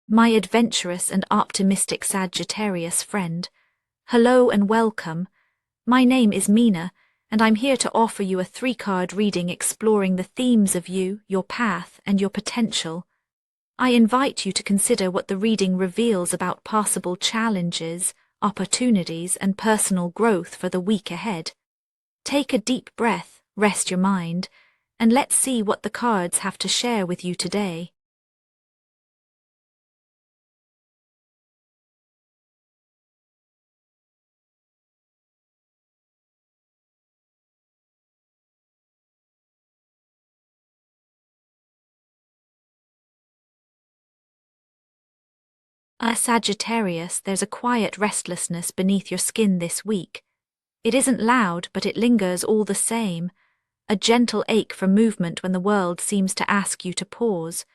My adventurous and optimistic Sagittarius friend. Hello and welcome. My name is Mina, and I'm here to offer you a 3-card reading exploring the themes of you, your path, and your potential. I invite you to consider what the reading reveals about possible challenges, opportunities, and personal growth for the week ahead. Take a deep breath, rest your mind, and let's see what the cards have to share with you today. Sagittarius, there's a quiet restlessness beneath your skin this week. It isn't loud, but it lingers all the same. A gentle ache for movement when the world seems to ask you to pause.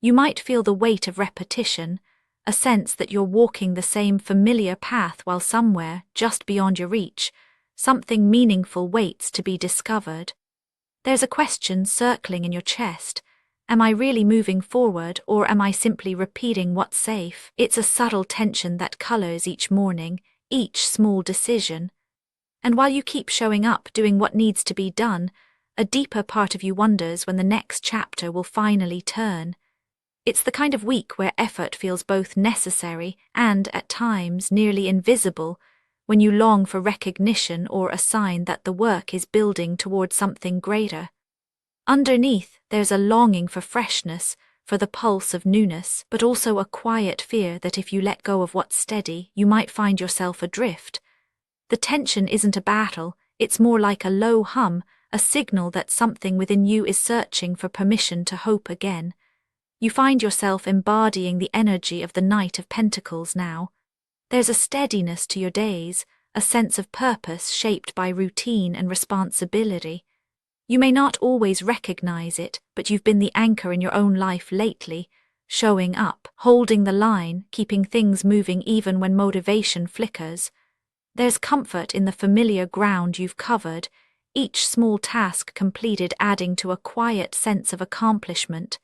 You might feel the weight of repetition, a sense that you're walking the same familiar path while somewhere, just beyond your reach, something meaningful waits to be discovered. There's a question circling in your chest. Am I really moving forward, or am I simply repeating what's safe? It's a subtle tension that colors each morning, each small decision. And while you keep showing up, doing what needs to be done, a deeper part of you wonders when the next chapter will finally turn. It's the kind of week where effort feels both necessary and, at times, nearly invisible, when you long for recognition or a sign that the work is building towards something greater. Underneath, there's a longing for freshness, for the pulse of newness, but also a quiet fear that if you let go of what's steady, you might find yourself adrift. The tension isn't a battle, it's more like a low hum, a signal that something within you is searching for permission to hope again. You find yourself embodying the energy of the Knight of Pentacles now. There's a steadiness to your days, a sense of purpose shaped by routine and responsibility. You may not always recognize it, but you've been the anchor in your own life lately, showing up, holding the line, keeping things moving even when motivation flickers. There's comfort in the familiar ground you've covered, each small task completed adding to a quiet sense of accomplishment.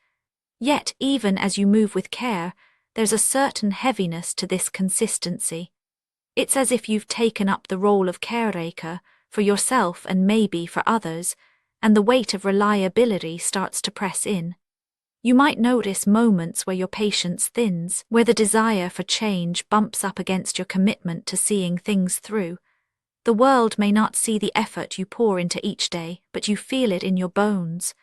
Yet, even as you move with care, there's a certain heaviness to this consistency. It's as if you've taken up the role of caretaker, for yourself and maybe for others, and the weight of reliability starts to press in. You might notice moments where your patience thins, where the desire for change bumps up against your commitment to seeing things through. The world may not see the effort you pour into each day, but you feel it in your bones.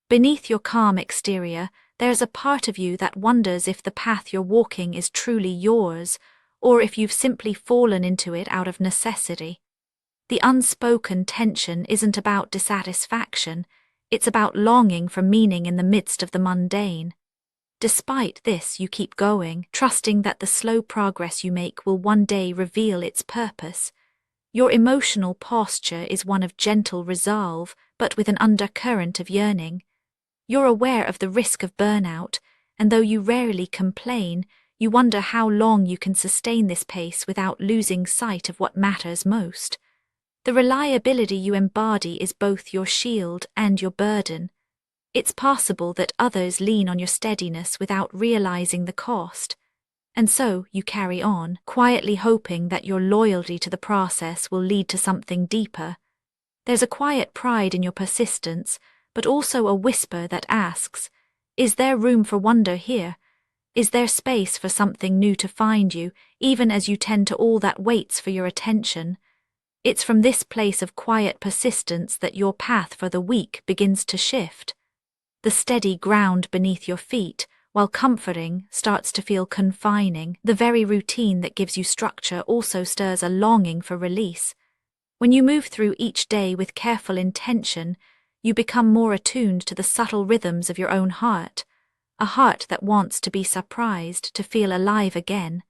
Beneath your calm exterior, there's a part of you that wonders if the path you're walking is truly yours, or if you've simply fallen into it out of necessity. The unspoken tension isn't about dissatisfaction, it's about longing for meaning in the midst of the mundane. Despite this, you keep going, trusting that the slow progress you make will one day reveal its purpose. Your emotional posture is one of gentle resolve, but with an undercurrent of yearning. You're aware of the risk of burnout, and though you rarely complain, you wonder how long you can sustain this pace without losing sight of what matters most. The reliability you embody is both your shield and your burden. It's possible that others lean on your steadiness without realizing the cost. And so you carry on, quietly hoping that your loyalty to the process will lead to something deeper. There's a quiet pride in your persistence, but also a whisper that asks, is there room for wonder here? Is there space for something new to find you, even as you tend to all that waits for your attention? It's from this place of quiet persistence that your path for the week begins to shift. The steady ground beneath your feet, while comforting, starts to feel confining. The very routine that gives you structure also stirs a longing for release. When you move through each day with careful intention, you become more attuned to the subtle rhythms of your own heart, a heart that wants to be surprised, to feel alive again.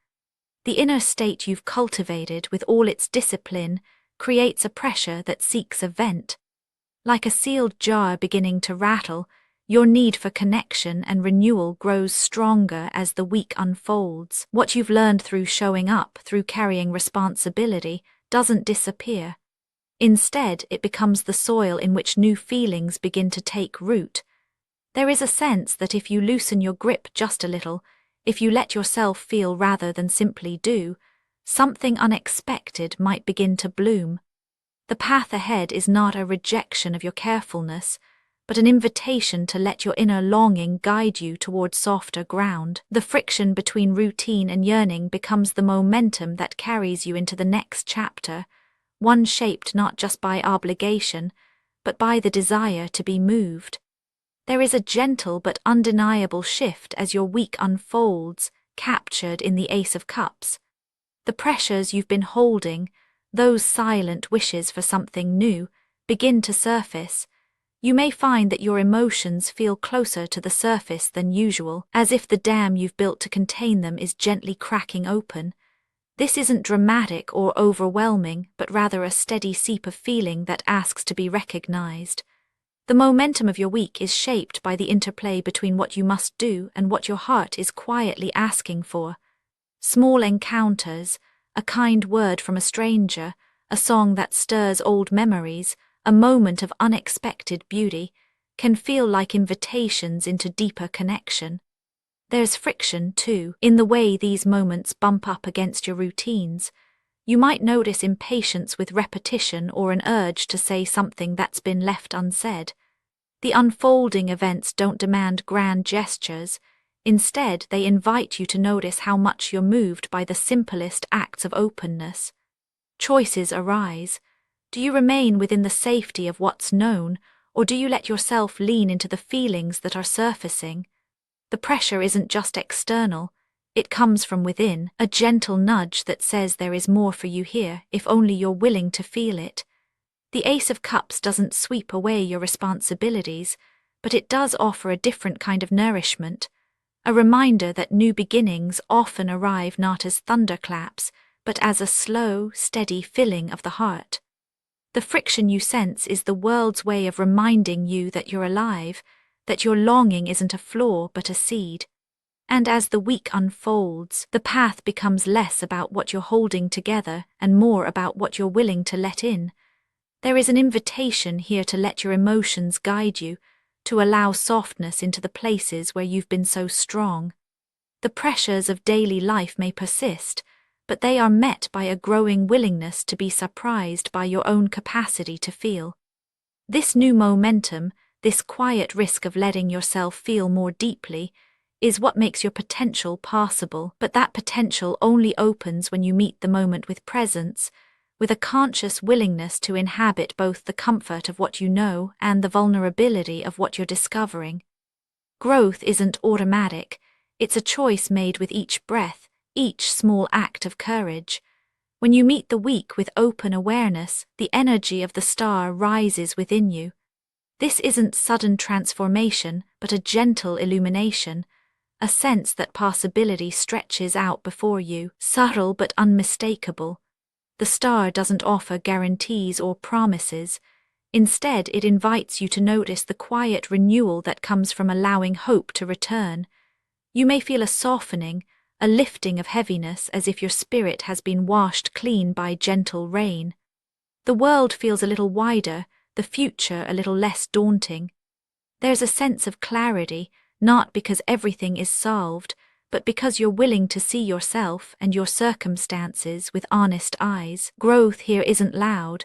The inner state you've cultivated with all its discipline creates a pressure that seeks a vent. Like a sealed jar beginning to rattle, your need for connection and renewal grows stronger as the week unfolds. What you've learned through showing up, through carrying responsibility, doesn't disappear. Instead, it becomes the soil in which new feelings begin to take root. There is a sense that if you loosen your grip just a little, if you let yourself feel rather than simply do, something unexpected might begin to bloom. The path ahead is not a rejection of your carefulness, but an invitation to let your inner longing guide you toward softer ground. The friction between routine and yearning becomes the momentum that carries you into the next chapter, one shaped not just by obligation, but by the desire to be moved. There is a gentle but undeniable shift as your week unfolds, captured in the Ace of Cups. The pressures you've been holding, those silent wishes for something new, begin to surface. You may find that your emotions feel closer to the surface than usual, as if the dam you've built to contain them is gently cracking open. This isn't dramatic or overwhelming, but rather a steady seep of feeling that asks to be recognized. The momentum of your week is shaped by the interplay between what you must do and what your heart is quietly asking for. Small encounters, a kind word from a stranger, a song that stirs old memories, a moment of unexpected beauty, can feel like invitations into deeper connection. There's friction, too, in the way these moments bump up against your routines. You might notice impatience with repetition or an urge to say something that's been left unsaid. The unfolding events don't demand grand gestures. Instead, they invite you to notice how much you're moved by the simplest acts of openness. Choices arise. Do you remain within the safety of what's known, or do you let yourself lean into the feelings that are surfacing? The pressure isn't just external, it comes from within, a gentle nudge that says there is more for you here if only you're willing to feel it. The Ace of Cups doesn't sweep away your responsibilities, but it does offer a different kind of nourishment, a reminder that new beginnings often arrive not as thunderclaps, but as a slow, steady filling of the heart. The friction you sense is the world's way of reminding you that you're alive, that your longing isn't a flaw but a seed. And as the week unfolds, the path becomes less about what you're holding together and more about what you're willing to let in. There is an invitation here to let your emotions guide you, to allow softness into the places where you've been so strong. The pressures of daily life may persist, but they are met by a growing willingness to be surprised by your own capacity to feel. This new momentum, this quiet risk of letting yourself feel more deeply, is what makes your potential possible, but that potential only opens when you meet the moment with presence, with a conscious willingness to inhabit both the comfort of what you know and the vulnerability of what you're discovering. Growth isn't automatic, it's a choice made with each breath, each small act of courage. When you meet the week with open awareness, the energy of the star rises within you. This isn't sudden transformation, but a gentle illumination, a sense that possibility stretches out before you, subtle but unmistakable. The star doesn't offer guarantees or promises. Instead, it invites you to notice the quiet renewal that comes from allowing hope to return. You may feel a softening, a lifting of heaviness as if your spirit has been washed clean by gentle rain. The world feels a little wider, the future a little less daunting. There's a sense of clarity, not because everything is solved, but because you're willing to see yourself and your circumstances with honest eyes. Growth here isn't loud.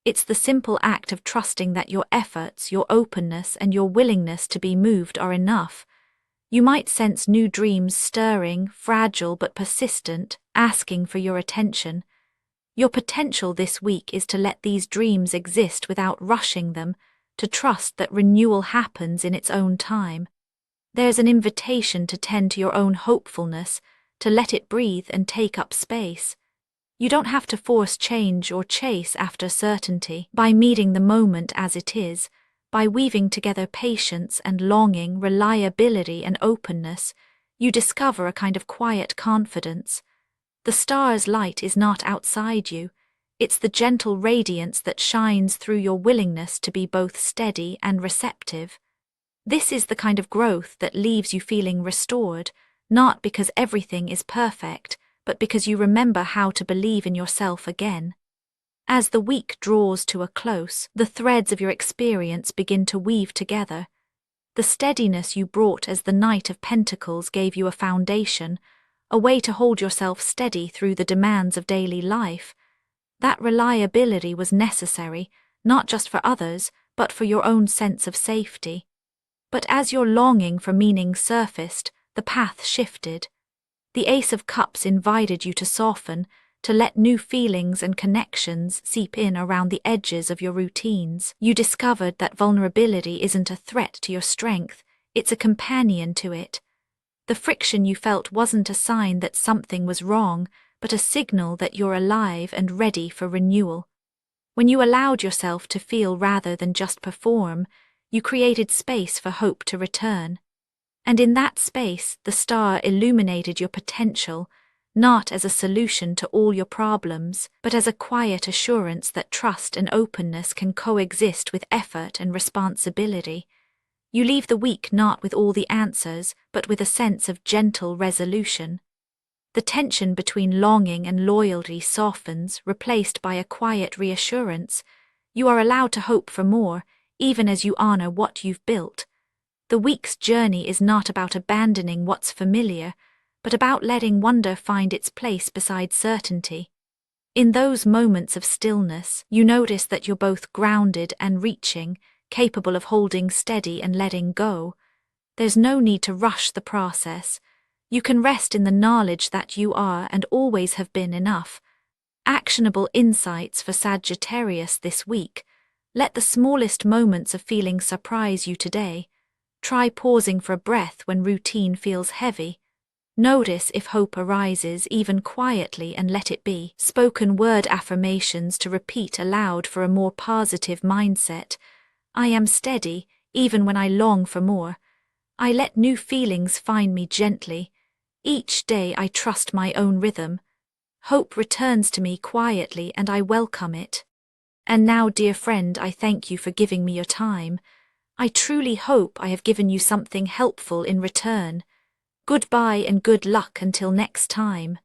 It's the simple act of trusting that your efforts, your openness, and your willingness to be moved are enough. You might sense new dreams stirring, fragile but persistent, asking for your attention. Your potential this week is to let these dreams exist without rushing them, to trust that renewal happens in its own time. There's an invitation to tend to your own hopefulness, to let it breathe and take up space. You don't have to force change or chase after certainty. By meeting the moment as it is, by weaving together patience and longing, reliability and openness, you discover a kind of quiet confidence. The star's light is not outside you. It's the gentle radiance that shines through your willingness to be both steady and receptive. This is the kind of growth that leaves you feeling restored, not because everything is perfect, but because you remember how to believe in yourself again. As the week draws to a close, the threads of your experience begin to weave together. The The steadiness you brought as the Knight of Pentacles gave you a foundation, a way to hold yourself steady through the demands of daily life. That reliability was necessary, not just for others, but for your own sense of safety. But as your longing for meaning surfaced, the path shifted. The Ace of Cups invited you to soften, to let new feelings and connections seep in around the edges of your routines. You discovered that vulnerability isn't a threat to your strength, it's a companion to it. The friction you felt wasn't a sign that something was wrong, but a signal that you're alive and ready for renewal. When you allowed yourself to feel rather than just perform, you created space for hope to return. And in that space, the star illuminated your potential, not as a solution to all your problems, but as a quiet assurance that trust and openness can coexist with effort and responsibility. You leave the week not with all the answers, but with a sense of gentle resolution. The tension between longing and loyalty softens, replaced by a quiet reassurance. You are allowed to hope for more, even as you honor what you've built. The week's journey is not about abandoning what's familiar, but about letting wonder find its place beside certainty. In those moments of stillness, you notice that you're both grounded and reaching, capable of holding steady and letting go. There's no need to rush the process. You can rest in the knowledge that you are and always have been enough. Actionable insights for Sagittarius this week. Let the smallest moments of feeling surprise you today. Try pausing for a breath when routine feels heavy. Notice if hope arises even quietly and let it be. Spoken word affirmations to repeat aloud for a more positive mindset. I am steady, even when I long for more. I let new feelings find me gently. Each day I trust my own rhythm. Hope returns to me quietly and I welcome it. And now, dear friend, I thank you for giving me your time. I truly hope I have given you something helpful in return. Goodbye and good luck until next time.